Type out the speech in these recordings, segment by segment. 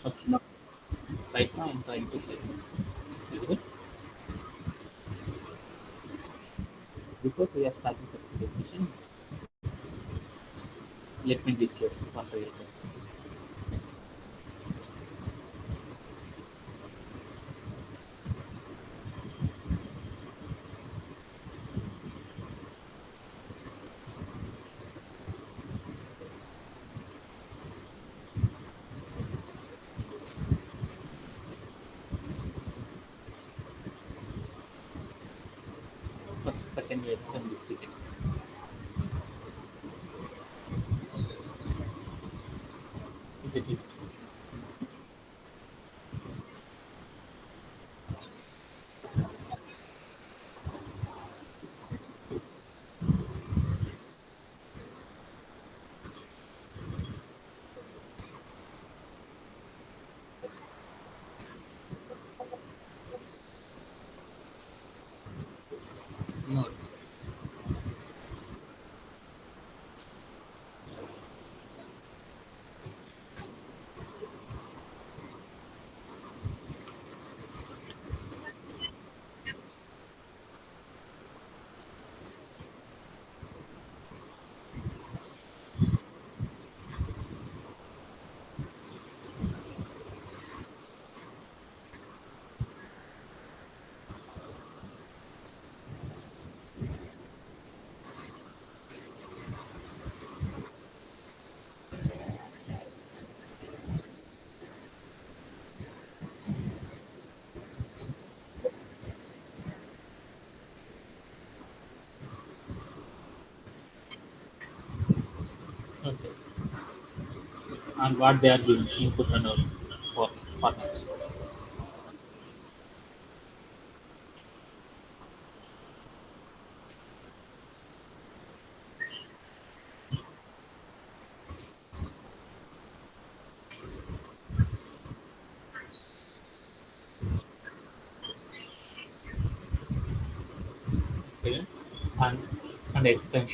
First, right now I'm trying to play this. Is it? Before we are starting the definition, let me discuss one real thing. First, can you explain this ticket? Is it easy? No. Okay. And what they are giving input and output for formats. Okay. And explain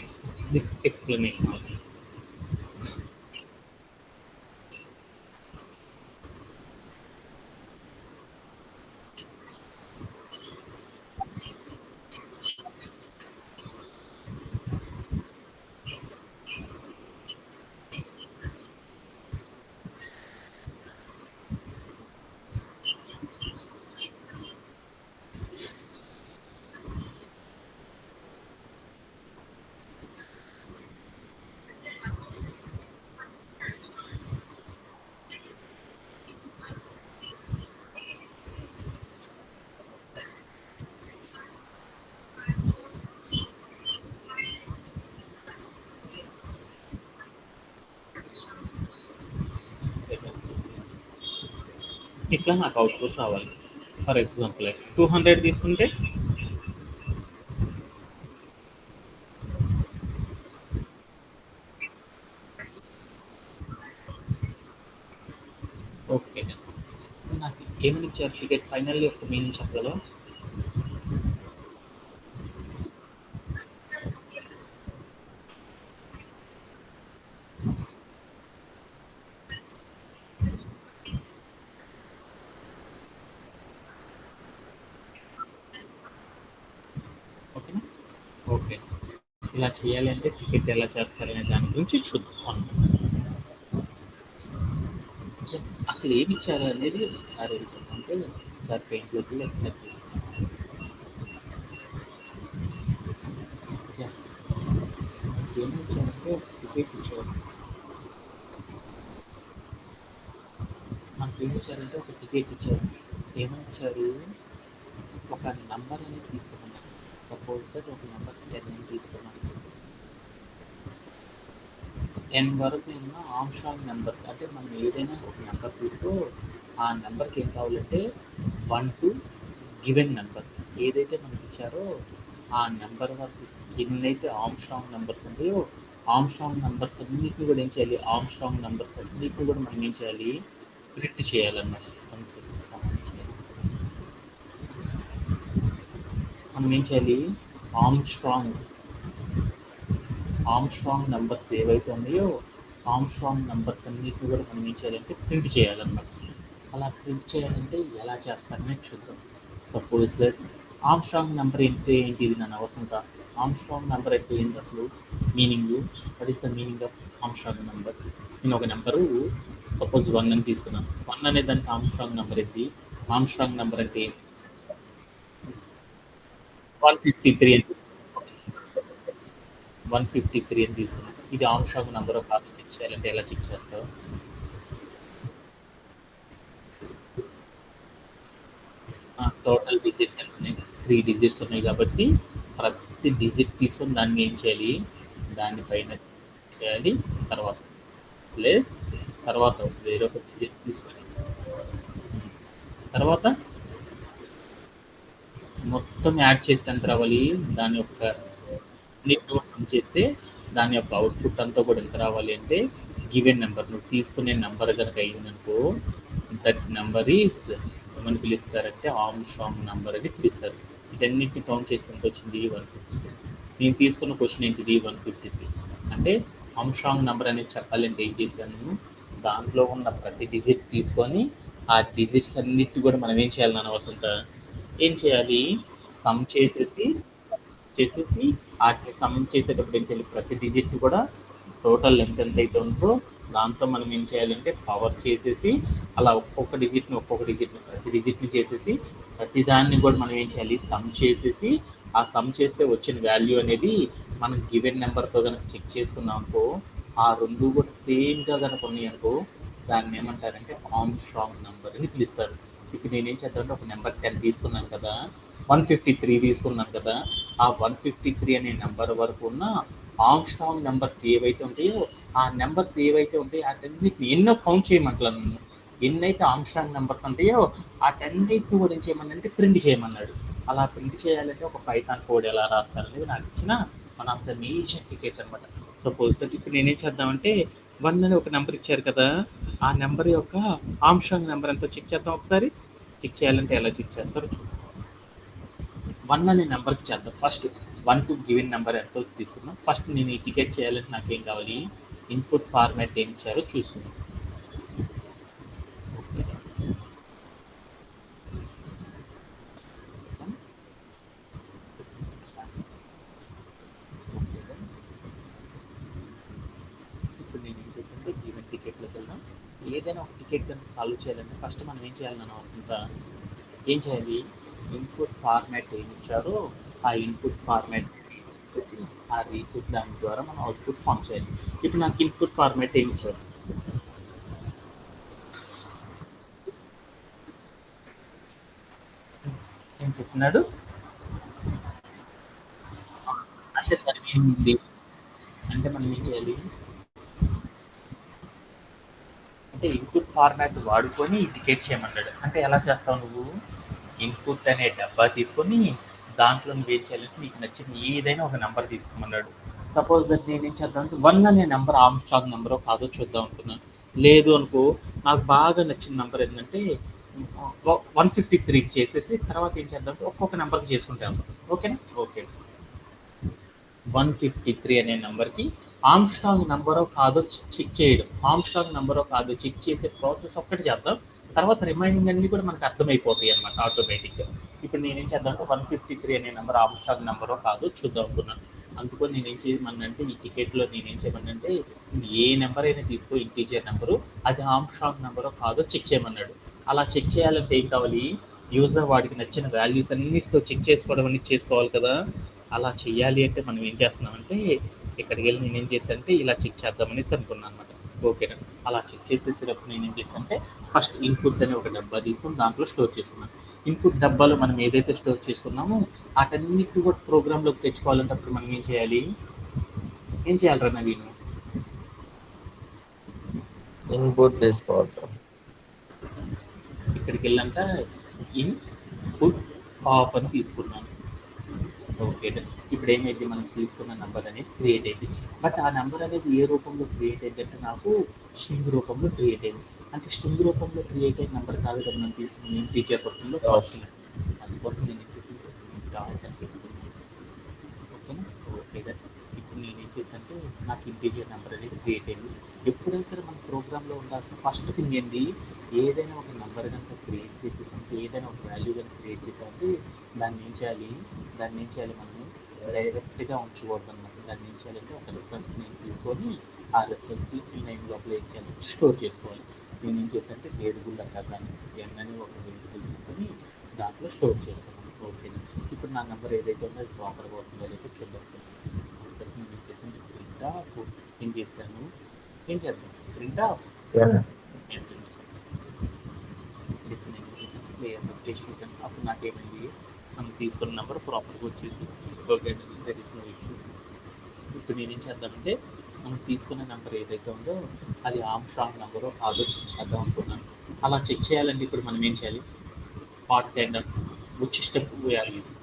this explanation also. ఇట్లా నాకు output రావాలి. For example 200 తీసుకుంటే okay. నాకు ఏమని ఇచ్చారు ticket finally ఒక meaning చెప్పగలవా? ఓకేనా? ఓకే. ఇలా చేయాలి అంటే టికెట్ ఎలా చేస్తారనే దాని గురించి చూద్దాం. అసలు ఏమి ఇచ్చారు అనేది ఒకసారి అంటే ఒకసారి పెయింట్లోకి ఎక్స్ప్లెయిన్ చేసుకుంటాం. ఏమి ఇచ్చారంటే ఒక టికెట్ ఇచ్చారు. మనకి ఏమి ఇచ్చారంటే ఒక టికెట్ ఇచ్చారు. ఏమని ఇచ్చారు? ఒక నంబర్ అనేది తీసుకున్నాం. సపోజ్ దట్ ఒక నంబర్ 10 అని తీసుకున్నాం. 10 వరకు ఉన్న ఆమ్స్ట్రాంగ్ నెంబర్ అంటే మనం ఏదైనా ఒక నెంబర్ తీసుకో ఆ నెంబర్కి ఏం కావాలంటే 1 టు గివెన్ నెంబర్ ఏదైతే మనకి ఇచ్చారో ఆ నెంబర్ వరకు ఎన్నైతే ఆమ్స్ట్రాంగ్ నెంబర్స్ ఉంటాయో ఆమ్స్ట్రాంగ్ నెంబర్స్ అన్నిటిని కూడా ఏం చేయాలి? ఆమ్స్ట్రాంగ్ నెంబర్స్ అన్నిటిని కూడా మనం ఏం చేయాలి? ప్రింట్ చేయాలన్నమాట. కాన్సెప్ట్కి సంబంధించినది. మనం ఏం చేయాలి? ఆమ్స్ట్రాంగ్ ఆమ్స్ట్రాంగ్ నెంబర్స్ ఏవైతే ఉన్నాయో ఆమ్స్ట్రాంగ్ నంబర్స్ అన్నిటిని కూడా మనం ఏం చేయాలంటే ప్రింట్ చేయాలన్నమాట. అలా ప్రింట్ చేయాలంటే ఎలా చేస్తారనేది చూద్దాం. సపోజ్ దట్ ఆమ్స్ట్రాంగ్ నంబర్ అంటే ఏంటిది నన్ను అవసరంతా? ఆమ్స్ట్రాంగ్ నంబర్ అంటే ఏంటి అసలు meaning? What is the meaning of Armstrong number? నేను ఒక నెంబరు సపోజ్ 1 అని తీసుకున్నాను. 1 అనే దానికి ఆమ్స్ట్రాంగ్ నంబర్ ఏంటి? ఆమ్స్ట్రాంగ్ నంబర్ అంటే 153 అని తీసుకున్నాను. 153 అని తీసుకున్నాను. ఇది ఆమ్స్ట్రాంగ్ నంబర్ కాదు చెక్ చేయాలంటే ఎలా చెక్ చేస్తావు? టోటల్ డిజిట్స్ ఎన్ని ఉన్నాయి? 3 డిజిట్స్ ఉన్నాయి కాబట్టి ప్రతి డిజిట్ తీసుకొని దాన్ని ఏం చేయాలి? దాని పైన చేయాలి. తర్వాత ప్లస్ తర్వాత వేరొక డిజిట్ తీసుకొని తర్వాత మొత్తం యాడ్ చేస్తే ఎంత రావాలి? దాని యొక్క అన్నిటిని సమ్ చేస్తే దాని యొక్క అవుట్పుట్ అంతా కూడా ఎంత రావాలి అంటే గివెన్ నెంబర్. నువ్వు తీసుకునే నెంబర్ కనుక అయిందనుకో దట్ నెంబర్ ఈస్ ఏమని పిలుస్తారంటే ఆమ్స్ట్రాంగ్ నెంబర్ అని పిలుస్తారు. వీటన్నిటిని కౌంట్ చేస్తే ఎంత వచ్చింది? 153. నేను తీసుకున్న క్వశ్చన్ ఏంటిది? 153. అంటే ఆమ్స్ట్రాంగ్ నెంబర్ అనేది చెప్పాలంటే ఏం చేశాను? దాంట్లో ఉన్న ప్రతి డిజిట్ తీసుకొని ఆ డిజిట్స్ అన్నిటిని కూడా మనం ఏం చేయాలి నాన్న వసంత? ఏం చేయాలి? సమ్ చేసేసి వాటిని సమ్ చేసేటప్పుడు ఏం చేయాలి? ప్రతి డిజిట్ కూడా టోటల్ లెంత్ ఎంత అయితే ఉందో దాంతో మనం ఏం చేయాలంటే పవర్ చేసేసి అలా ఒక్కొక్క డిజిట్ని ప్రతి డిజిట్ని చేసేసి ప్రతి దాన్ని కూడా మనం ఏం చేయాలి? సమ్ చేసేసి ఆ సమ్ చేస్తే వచ్చిన వాల్యూ అనేది మనం గివెన్ నెంబర్తో కనుక చెక్ చేసుకున్నాం అనుకో ఆ రెండు కూడా సేమ్గా కనుక ఉన్నాయి అనుకో దాన్ని ఏమంటారంటే ఆమ్స్ట్రాంగ్ నెంబర్ అని పిలుస్తారు. ఇప్పుడు నేనేం చేద్దామంటే ఒక నెంబర్ 10 తీసుకున్నాను కదా, 153 తీసుకున్నాను కదా, ఆ 153 అనే నెంబర్ వరకు ఉన్న ఆమ్స్ట్రాంగ్ నెంబర్స్ ఏవైతే ఉంటాయో ఆ నెంబర్స్ ఏవైతే ఉంటాయో వాటన్నిటిని ఎన్నో కౌంట్ చేయమంటున్నాను నన్ను. ఎన్నైతే ఆమ్స్ట్రాంగ్ నెంబర్స్ ఉంటాయో వాటన్నిటిని కూడా ఏం చేయమన్నాడంటే ప్రింట్ చేయమన్నాడు. అలా ప్రింట్ చేయాలంటే ఒక పైథాన్ కోడ్ ఎలా రాస్తారనేది నాకు ఇచ్చిన one of the major ticket అనమాట. సపోజ్ దట్ ఇప్పుడు నేనేం చేద్దామంటే 1 అని ఒక నెంబర్ ఇచ్చారు కదా, ఆ నెంబర్ యొక్క ఆమ్స్ట్రాంగ్ నెంబర్ ఎంతో చెక్ చేద్దాం ఒకసారి. చెక్ చేయాలంటే ఎలా చెక్ చేస్తారో చూద్దాం. 1 అనే నెంబర్కి చేద్దాం ఫస్ట్. 1 టు గివెన్ నెంబర్ ఎంతో తీసుకున్నాం. ఫస్ట్ నేను ఈ టికెట్ చేయాలంటే నాకేం కావాలి? ఇన్పుట్ ఫార్మాట్ ఏమి ఇచ్చారో చూసుకుందాం. ఇప్పుడు నేను ఏం చేశానంటే గివెన్ టికెట్లోకి వెళ్దాం. ఏదైనా ఒక టికెట్ కనుక సాల్వ్ చేయాలంటే ఫస్ట్ మనం ఏం చేయాలి నన్ను వసంత? ఏం చేయాలి? ఇన్పుట్ ఫార్మాట్ ఏమి ఇచ్చారో ఆ ఇన్పుట్ ఫార్మాట్ చేసి ఆ రీచెస్ దాని ద్వారా మనం అవుట్పుట్ ఫామ్ చేయాలి. ఇప్పుడు నాకు ఇన్పుట్ ఫార్మాట్ ఏమి ఇచ్చారు? ఏం చెప్తున్నాడు? అంటే దాని ఏముంది అంటే మనం ఏం చేయాలి? అంటే ఇన్పుట్ ఫార్మాట్ వాడుకొని టికెట్ చేయమన్నాడు. అంటే ఎలా చేస్తావు నువ్వు? ఇన్పుట్ అనే డబ్బా తీసుకొని దాంట్లో నువ్వు ఏం చేయాలంటే నీకు నచ్చిన ఏదైనా ఒక నెంబర్ తీసుకోమన్నాడు. సపోజ్ దట్ నేను ఏం చేద్దాం అంటే 1 అనే నెంబర్ ఆమ్స్ట్రాంగ్ నెంబరో కాదో చూద్దాం అనుకున్నాను. లేదు అనుకో నాకు బాగా నచ్చిన నెంబర్ ఏంటంటే 153 చేసేసి తర్వాత ఏం చేద్దాం అంటే ఒక్కొక్క నెంబర్కి చేసుకుంటాము. ఓకేనా? ఓకే. 153 అనే నెంబర్కి ఆమ్స్ట్రాంగ్ నెంబరో కాదో చెక్ చేయడం. ఆమ్స్ట్రాంగ్ నెంబరో కాదో చెక్ చేసే ప్రాసెస్ ఒక్కటి చేద్దాం. తర్వాత రిమైనింగ్ అన్ని కూడా మనకు అర్థమైపోతాయి అనమాట ఆటోమేటిక్గా. ఇప్పుడు నేనేం చేద్దాం అంటే 153 అనే నెంబర్ ఆమ్స్ట్రాంగ్ నెంబరో కాదో చూద్దాం అనుకున్నాను. అందుకని నేనేం చేయమన్నంటే ఈ టికెట్లో నేనేం చేయమన్నంటే ఏ నెంబర్ అయినా తీసుకో ఇంటీజర్ నెంబరు అది ఆమ్స్ట్రాంగ్ నెంబరో కాదో చెక్ చేయమన్నాడు. అలా చెక్ చేయాలంటే ఏం కావాలి? యూజర్ వాడికి నచ్చిన వాల్యూస్ అన్నిటితో చెక్ చేసుకోవడం అనేది చేసుకోవాలి కదా. అలా చెయ్యాలి అంటే మనం ఏం చేస్తున్నామంటే ఇక్కడికి వెళ్ళి నేనేం చేశానంటే ఇలా చెక్ చేద్దామనేసి అనుకున్నాను అనమాట. ఓకేనా? అలా చెక్ చేసేసేటప్పుడు నేనేం చేశానంటే ఫస్ట్ ఇన్పుట్ అనే ఒక డబ్బా తీసుకొని దాంట్లో స్టోర్ చేసుకున్నాను. ఇన్పుట్ డబ్బాలో మనం ఏదైతే స్టోర్ చేసుకున్నామో వాటన్నిటి కూడా ప్రోగ్రాంలోకి తెచ్చుకోవాలంటే అప్పుడు మనం ఏం చేయాలి? ఏం చేయాలిరా నవీను? ఇన్పుట్ తీసుకోవాలి సార్. ఇక్కడికి వెళ్ళంట ఇన్పుట్ ఆఫ్ అని తీసుకున్నాను. ఓకే. ఇప్పుడు ఏమైంది? మనం తీసుకున్న నెంబర్ అనేది క్రియేట్ అయింది. బట్ ఆ నెంబర్ అనేది ఏ రూపంలో క్రియేట్ అయిందంటే నాకు స్ట్రింగ్ రూపంలో క్రియేట్ అయింది. అంటే స్ట్రింగ్ రూపంలో క్రియేట్ అయిన నెంబర్ కాదు కదా మనం తీసుకున్న ఇంటీజర్ రూపంలో Yes. కావాలి. అందుకోసం నేను ఇచ్చేసి డాట్ అని పెట్టుకున్నాను. ఓకేనా? ఓకే. ఇప్పుడు నేనేం చేశానంటే నాకు ఇంటీజర్ నెంబర్ అనేది క్రియేట్ అయింది. ఎప్పుడైతే మన ప్రోగ్రామ్‌లో ఉండాల్సిన ఫస్ట్ థింగ్ ఏంది, ఏదైనా ఒక నెంబర్ గనుక క్రియేట్ చేసేసామంటే, ఏదైనా ఒక వాల్యూ గనుక క్రియేట్ చేసామంటే దాన్నేం చేయాలి మనము డైరెక్ట్‌గా ఉంచకూడదనమాట. దాన్నేం చేయాలంటే ఒక రిఫరెన్స్ నేమ్ తీసుకొని, ఆ రిఫరెన్స్ నేమ్ లోపల ఏం చేయాలి స్టోర్ చేసుకోవాలి. నేనేం చేశానంటే వేరియబుల్ అంటారు ఎన్ అని ఒక వేరియబుల్ తీసుకొని దాంట్లో స్టోర్ చేసుకున్నాను. ఓకే. ఇప్పుడు నా నెంబర్ ఏదైతే ఉందో అది ప్రాపర్‌గా వస్తుందో లేదో చూద్దాం. ఫస్ట్ నేను ఏం చేశాను ప్రింట్ ఆఫ్ ఏం చేశాను ఏం చేద్దాం ప్రింట్ ఆఫ్ Yeah. చేసి నేను ఏం చేశాను ప్లేస్ చూసాను. అప్పుడు నాకేమైంది మనం తీసుకున్న నెంబర్ ప్రాపర్గా వచ్చేసి okay there is no issue. ఇప్పుడు నేనేం చేద్దామంటే మనం తీసుకున్న నెంబర్ ఏదైతే ఉందో అది ఆమ్స్ట్రాంగ్ నెంబరో కాదో చెక్ చేద్దాం అనుకున్నాను. అలా చెక్ చేయాలంటే ఇప్పుడు మనం ఏం చేయాలి part ten which step we are using.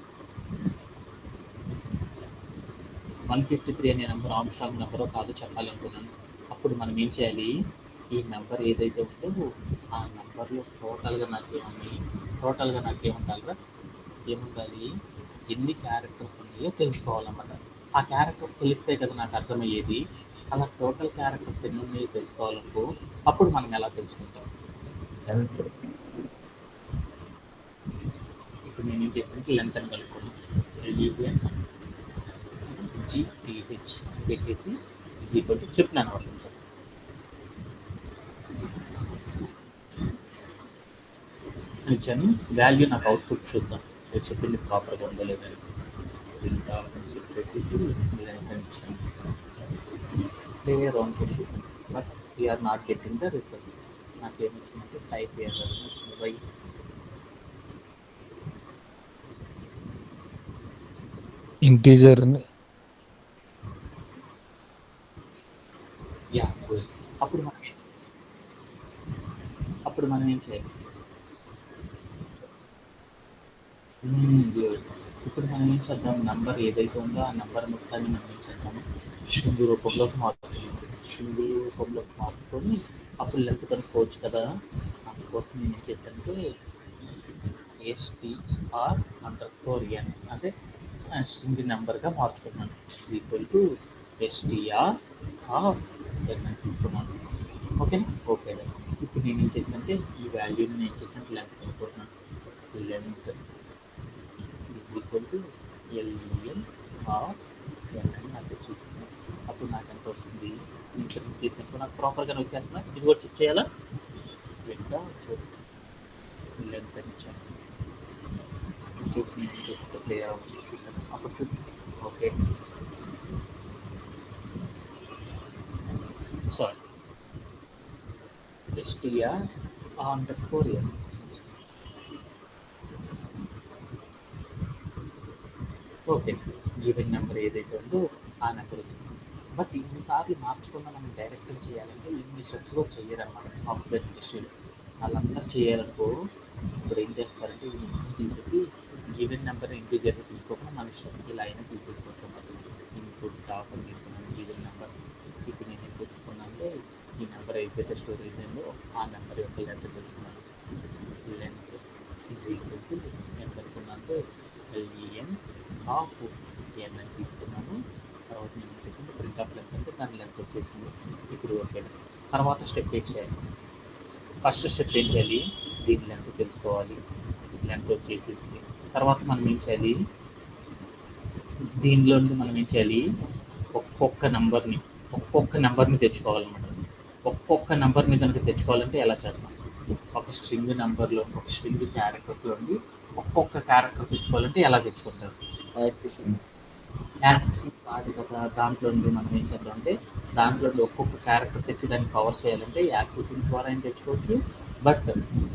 153 అనే నెంబర్ ఆమ్స్ట్రాంగ్ నెంబరో కాదో చెప్పాలి అనుకున్నాను. అప్పుడు మనం ఏం చేయాలి ఈ నెంబర్ ఏదైతే ఉందో ఆ నెంబర్లో టోటల్గా నాకేముండాలిరా ఏముండాలి ఎన్ని క్యారెక్టర్స్ ఉన్నాయో తెలుసుకోవాలన్నమాట. ఆ క్యారెక్టర్ తెలిస్తే కదా నాకు అర్థమయ్యేది. అలా టోటల్ క్యారెక్టర్స్ ఎన్ని ఉన్నాయో తెలుసుకోవాలనుకో అప్పుడు మనం ఎలా తెలుసుకుంటాం. And ఇప్పుడు నేను ఏం చేసాను లెంత్ అని కలుపుకున్నాను GTH పెట్టేసి ఈజ్ ఈక్వల్ టు చెప్పినాను అవసరం సార్. ఇచ్చాను వాల్యూ నాకు అవుట్పుట్ చూద్దాం నేను చెప్పింది ప్రాపర్గా ఉందో లేదో ప్రింట్ ఆఫ్ అని చెప్పేసి లెంత్ అని ఇచ్చాను. ప్లే రౌండ్ చేసేసాను but we're not getting the result. నాకేమొచ్చిందంటే టైప్ ఎర్రర్ వచ్చింది. Why integer yeah good. అప్పుడు మనం ఏం చేయాలి గుడ్. ఇప్పుడు మనం ఏం చేద్దాం నంబర్ ఏదైతే ఉందో ఆ నంబర్ మొత్తాన్ని మనం ఏం చేద్దాము శృంగు రూపంలోకి మార్చుకొని అప్పుడు లెంత్ కనుక్కోవచ్చు కదా. అందుకోసం నేను ఏం చేశానంటే STR_N అంటే స్ట్రింగ్ నెంబర్గా మార్చుకున్నాను. Is equal to STR of N అని తీసుకున్నాను. ఓకేనా ఓకే. ఇప్పుడు నేను ఏం చేశానంటే ఈ వాల్యూని నేను చేశాను లెంత్ కనుక్కుంటున్నాను. Length is equal to LN of N అని నాకు చూసేసాను. అప్పుడు నాకు ఎంత వస్తుంది ఇక్కడ చేసినప్పుడు నాకు ప్రాపర్గానే వచ్చేస్తున్నా. ఇది కూడా చెక్ చేయాలా లెంత్ అని ఇచ్చాను చేసి ప్లే చూసాను. అప్పుడు okay sorry STR_N okay. Given number ఏదైతే ఉందో ఆ నెంబర్ వచ్చేసింది. బట్ ఇన్నిసార్లు మార్చకుండా మనం డైరెక్ట్గా చేయాలంటే ఇన్ని స్టెప్స్ కూడా చేయరన్నమాట సాఫ్ట్వేర్ ఇండస్ట్రీలో. వాళ్ళందరూ చేయాలనుకో ఇప్పుడు ఏం చేస్తారంటే ఇది మొత్తం తీసేసి గివెన్ నెంబర్ ఇంటీజర్గా తీసుకోకుండా మన ఇష్టం ఇలా అయినా తీసేసుకుంటున్నారు. ఇన్పుట్ టాప్ అని తీసుకున్నాను గివెన్ నెంబర్. ఇప్పుడు నేను ఏం చేసుకున్నాను అంటే ఈ నెంబర్ ఏదైతే స్టోరేజ్ అయిందో ఆ నెంబర్ యొక్క లెంత్ తెలుసుకున్నాను. లెంత్ ఈజ్ ఈక్వల్ టు ఎంత అనుకున్నాను LN ఆఫ్ N అని తీసుకున్నాను. తర్వాత నేను వచ్చేసింది ప్రింట్ ఆఫ్ లెంత్ అంటే దాని లెంత్ వచ్చేసింది. ఇప్పుడు ఓకే. తర్వాత స్టెప్ ఏం చేయాలి ఫస్ట్ స్టెప్ ఏం చేయాలి దీని లెంత్ తెలుసుకోవాలి. లెంత్ వచ్చేసేసింది. తర్వాత మనం ఏం చేయాలి దీనిలో మనం ఏం చేయాలి ఒక్కొక్క నెంబర్ని తెచ్చుకోవాలన్నమాట. ఒక్కొక్క నెంబర్ని కనుక తెచ్చుకోవాలంటే ఎలా చేస్తాం ఒక స్ట్రింగ్ నెంబర్లో ఒక స్ట్రింగ్ క్యారెక్టర్లో ఉండి ఒక్కొక్క క్యారెక్టర్ తెచ్చుకోవాలంటే ఎలా తెచ్చుకుంటారు యాక్సెస్ కాదు కదా. దాంట్లో మనం ఏం చేద్దాం అంటే దాంట్లో ఒక్కొక్క క్యారెక్టర్ తెచ్చి దాన్ని కవర్ చేయాలంటే యాక్సెసింగ్ ద్వారా ఏం తెచ్చుకోవచ్చు. బట్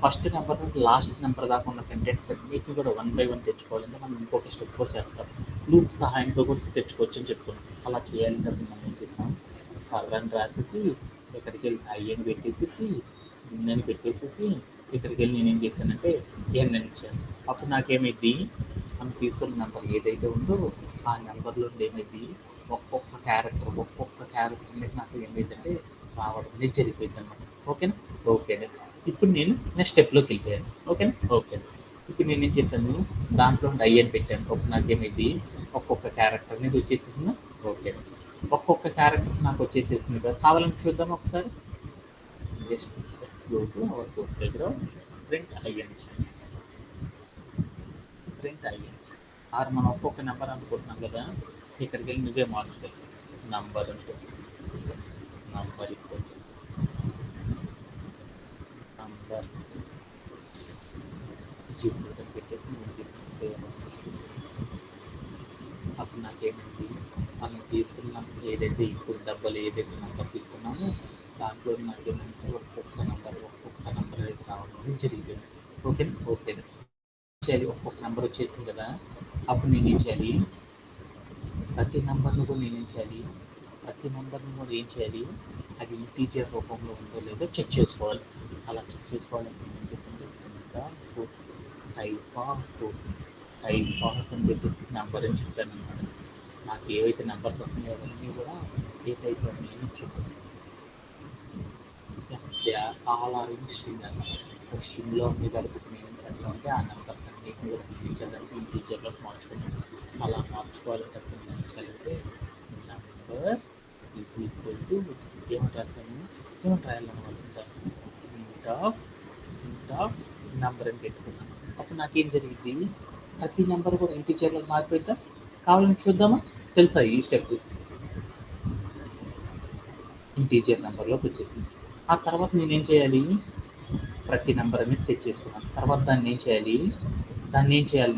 ఫస్ట్ నెంబర్ నుండి లాస్ట్ నెంబర్ దాకా ఉన్న కంటెంట్స్ అన్నిటిని కూడా 1 by 1 తెచ్చుకోవాలంటే మనం ఇంకొక స్టెప్ కూడా చేస్తాం. లూప్ సహాయంతో కూడా తెచ్చుకోవచ్చు అని చెప్పుకున్నాం. అలా చేయాలంటే మనం ఏం చేస్తాం ఫర్ అని రాసేసి ఇక్కడికి వెళ్ళి ఐఎన్ పెట్టేసేసి అని పెట్టేసేసి ఇక్కడికి వెళ్ళి నేను ఏం చేశానంటే ఎన్ అని ఇచ్చాను. అప్పుడు నాకేమైంది మనం తీసుకున్న నెంబర్ ఏదైతే ఉందో ఆ నెంబర్లో ఏమైంది ఒక్కొక్క క్యారెక్టర్ మీద నాకు ఏమైందంటే రావడం అనేది జరిగిపోయింది అనమాట. ఓకేనా ఓకేనా. ఇప్పుడు నేను నెక్స్ట్ స్టెప్లోకి వెళ్ళిపోయాను. ఓకేనా ఓకే. ఇప్పుడు నేను ఏం చేశాను దాంట్లో ఐఎన్ పెట్టాను. అప్పుడు నాకేమైంది ఒక్కొక్క క్యారెక్టర్ అనేది వచ్చేసింది. ఓకే. ఒక్కొక్క క్యారెక్టర్ నాకు వచ్చేసేసింది కదా, కావాలంటే చూద్దాం ఒకసారి. Just let's go to our book దగ్గర print ING, print ING. Or మనం ఒక్కొక్క నెంబర్ అనుకుంటున్నాం కదా, ఇక్కడికి వెళ్ళి నువ్వే మార్చుకోవాలి. నంబర్ ఉంటుంది, నంబర్ ఇప్పుడు నంబర్ జీరో పెట్టేసి నేను తీసుకుంటే అప్పుడు నాకేమైంది, మనం తీసుకున్న ఏదైతే ఇప్పుడు డబ్బులు ఏదైతే నెంబర్ తీసుకున్నామో దాంట్లో నాకేమంటే ఒక్కొక్క నెంబర్ అయితే రావడం జరిగింది. ఓకేనా ఓకేనా చేయాలి, ఒక్కొక్క నెంబర్ వచ్చేసింది కదా. అప్పుడు నేనేం చేయాలి, ప్రతి నెంబర్ను కూడా నేనేం చేయాలి, ప్రతి నెంబర్ని కూడా ఏం చేయాలి, అది ఇంటీజర్ రూపంలో ఉందో లేదో చెక్ చేసుకోవాలి. అలా చెక్ చేసుకోవాలంటే నేను ఏం చేశాను, టైప్ ఆఫ్ అని చెప్పి నెంబర్ అని చెప్పాను అనమాట. నాకు ఏవైతే నెంబర్స్ వస్తున్నాయో అవన్నీ కూడా ఏ టైప్ అని చెప్పాను. ఆల్ ఆర్ ఇన్ స్ట్రింగ్ అన్నమాట. ఒక స్ట్రింగ్లో అన్ని కలిపి నేను చదవడం అంటే ఆ నెంబర్ అన్నింటిని కూడా పంపించాలంటే ఇంటీజర్లోకి మార్చుకుంటాను. అలా మార్చుకోవాలంటే నేను చేయాలంటే నెంబర్ ఈజ్ ఈక్వల్ టు ఏమంటే రాసాను, ఏమంటే రాయాలని వస్తుంటాను, ఇంట్ ఆఫ్ నెంబర్ అని పెట్టుకున్నాను. అప్పుడు నాకేం జరిగింది, ప్రతి నెంబర్ కూడా ఇంటీజర్లోకి మారిపోయిందా, కావాలని చూద్దామా. తెలుసా ఈ స్టెప్, ఇంటీజర్ నెంబర్లోకి వచ్చేసింది. ఆ తర్వాత నేనేం చేయాలి, ప్రతి నెంబర్ అనేది తెచ్చేసుకున్నాను. తర్వాత దాన్ని ఏం చేయాలి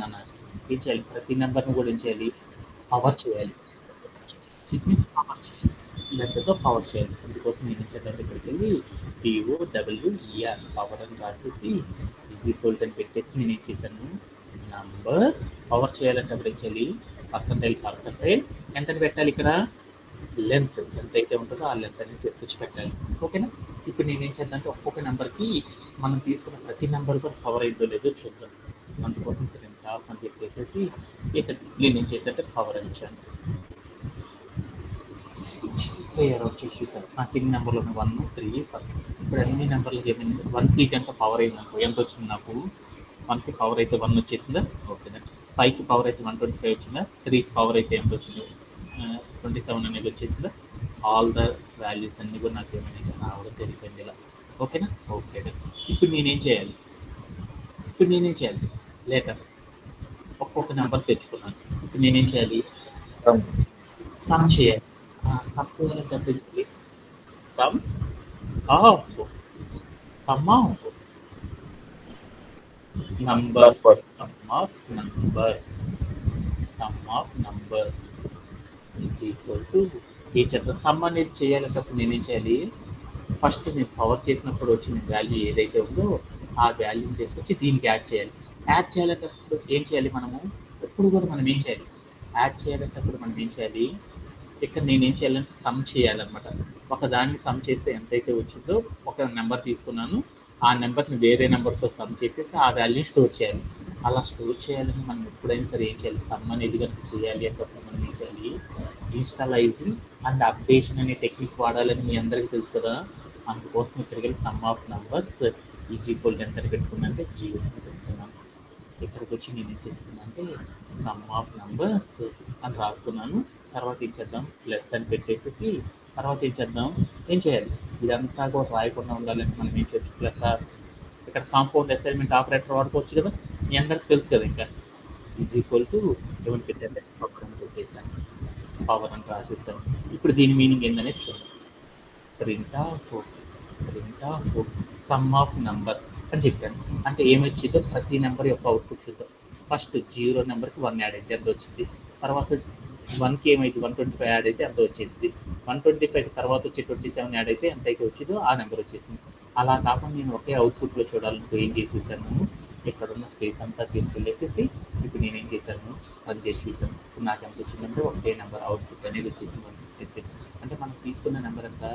నాన్న, ఏం చేయాలి, ప్రతి నెంబర్ని కూడా ఏం చేయాలి, పవర్ చేయాలి. పవర్ చేయాలి, లెక్కతో పవర్ చేయాలి. అందుకోసం నేను ఏం చేద్దాం, ఇక్కడికి వెళ్ళి POWER పవర్ అని రాసేసి ఈజ్ ఈక్వల్ అని పెట్టేసి నేను ఏం చేశాను, నంబర్ పవర్ చేయాలంటే అప్పుడు ఏం చేయాలి, పర్సంటైల్ ఎంతని పెట్టాలి, ఇక్కడ లెంత్ ఎంత అయితే ఉంటుందో ఆ లెంత్ అనేది తీసుకొచ్చి పెట్టాలి. ఓకేనా. ఇప్పుడు నేనేం చేద్దాం అంటే ఒక్కొక్క నెంబర్కి మనం తీసుకున్న ప్రతి నెంబర్ కూడా పవర్ అయిందో లేదో చూద్దాం. అందుకోసం ప్రింట్ ఆఫ్ అని చెప్పేసి ఇక్కడ నేనేం చేశానంటే పవర్ అని ఇచ్చాను. డిస్ప్లేయర్ వచ్చేసి చూసాను, నాకు ఎన్ని నెంబర్లు ఉన్నాయి, 1 3 5. ఇప్పుడు అన్ని నెంబర్లకి ఏమైంది, 1కి కనుక పవర్ అయింది అనుకో ఎంత వచ్చింది నాకు, 1కి పవర్ అయితే 1 వచ్చేసిందా, ఓకేనా. 5కి పవర్ అయితే 125 వచ్చిందా, 3కి పవర్ అయితే ఎంత వచ్చింది, 27 అనేది వచ్చేసిందా. ఆల్ ద వాల్యూస్ అన్నీ కూడా నాకు ఏమైనా రావడం జరిగిపోయింది ఇలా. ఓకేనా ఓకే. ఇప్పుడు నేనేం చేయాలి, లేటర్ ఒక్కొక్క నెంబర్ తెచ్చుకున్నాను. ఇప్పుడు నేనేం చేయాలి, సమ్ చేయాలి. సమ్ చేయాలంటే some of number is equal to teacher. Some అనేది చేయాలంటే నేనేం చేయాలి, ఫస్ట్ నేను పవర్ చేసినప్పుడు వచ్చిన వాల్యూ ఏదైతే ఉందో ఆ వాల్యూని తీసుకొచ్చి దీనికి యాడ్ చేయాలి. యాడ్ చేయాలంటే అప్పుడు ఏం చేయాలి, మనం ఎప్పుడు కూడా మనం ఏం చేయాలి, యాడ్ చేయాలంటే అప్పుడు మనం ఏం చేయాలి, ఇక్కడ నేనేం చేయాలంటే సమ్ చేయాలన్నమాట. ఒక దాన్ని సమ్ చేస్తే ఎంతైతే వచ్చిందో ఒక నెంబర్ తీసుకున్నాను, ఆ నెంబర్ని వేరే నెంబర్తో సమ్ చేసేసి ఆ వాల్యూని స్టోర్ చేయాలి. అలా స్టోర్ చేయాలని మనం ఎప్పుడైనా సరే ఏం చేయాలి, సమ్ అనేది కనుక చేయాలి అంటే మనం ఏం చేయాలి, ఇన్స్టాలైజింగ్ అండ్ అప్డేషన్ అనే టెక్నిక్ వాడాలని మీ అందరికీ తెలుసు కదా. అందుకోసం ఇక్కడికి వెళ్ళి some of numbers is equal ఎంత పెట్టుకున్నానంటే 0 అని పెట్టుకున్నాను. ఇక్కడికి వచ్చి నేను ఏం చేస్తున్నాను అంటే సమ్ ఆఫ్ నంబర్స్ అని రాసుకున్నాను. తర్వాత ఏం చేద్దాం, ప్లస్ అని పెట్టేసేసి తర్వాత ఏం చేయాలి, ఇదంతా కూడా రాయకుండా ఉండాలంటే మనం ఏం చేయొచ్చు, ప్లస్ ఆర్ ఇక్కడ కాంపౌండ్ అసైన్మెంట్ ఆపరేటర్ వాడుకోవచ్చు కదా, మీ అందరికి తెలుసు కదా. ఇంకా ఈజ్ ఈక్వల్ టు ఏమని పెట్టండి, పవర్ అని పెట్టేసాను, పవర్ అని రాసేసాను. ఇప్పుడు దీని మీనింగ్ ఏంటనేది చూడండి, print of some of number అని చెప్పాను. అంటే ఏమొచ్చిందో ప్రతి నెంబర్ యొక్క అవుట్పుట్ చూద్దాం. ఫస్ట్ 0 నెంబర్కి 1 యాడ్ అయితే ఎంత వచ్చింది, తర్వాత 1కి ఏమైంది 125 యాడ్ అయితే ఎంత వచ్చేసింది, 125 తర్వాత వచ్చి 27 యాడ్ అయితే ఎంత అయితే వచ్చిందో ఆ నెంబర్ వచ్చేసింది. అలా కాకుండా నేను ఒకే అవుట్పుట్లో చూడాలంటే ఏం చేసేసాను, ఇక్కడ ఉన్న స్పేస్ అంతా తీసుకెళ్ళేసేసి ఇప్పుడు నేనేం చేశాను, రన్ చేసి చూసాను. ఇప్పుడు నాకు ఎంత వచ్చిందంటే ఒకటే నెంబర్ అవుట్పుట్ అనేది వచ్చేసింది. అంటే మనం తీసుకున్న నెంబర్ అంతా,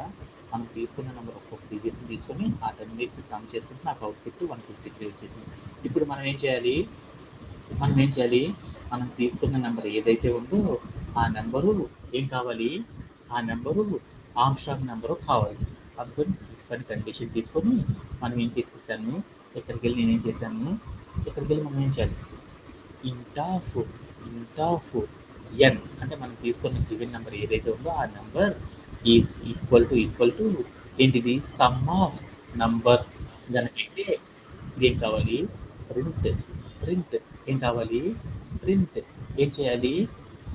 మనం తీసుకున్న నెంబర్ ఒక్కొక్క డిజిట్ని తీసుకొని వాటన్నిటిని సమ్ చేసుకుంటే నాకు అవుట్పుట్ 153 వచ్చేసింది. ఇప్పుడు మనం ఏం చేయాలి, మనం తీసుకున్న నెంబర్ ఏదైతే ఉందో ఆ నెంబరు ఏం కావాలి, ఆ నెంబరు ఆమ్స్ట్రాంగ్ నెంబరు కావాలి. అందుకని ఇఫ్ అని కండిషన్ తీసుకొని మనం ఏం చేసేసాను, ఇక్కడికి వెళ్ళి మనం ఏం చేయాలి, ఇంట్ ఆఫ్ ఎన్ అంటే మనం తీసుకున్న గివెన్ నెంబర్ ఏదైతే ఉందో ఆ నెంబర్ ఈజ్ ఈక్వల్ టు ఏంటిది సమ్ ఆఫ్ నంబర్స్ దానికైతే ఏం కావాలి ప్రింట్ ప్రింట్ ఏం కావాలి ప్రింట్ ఏం చేయాలి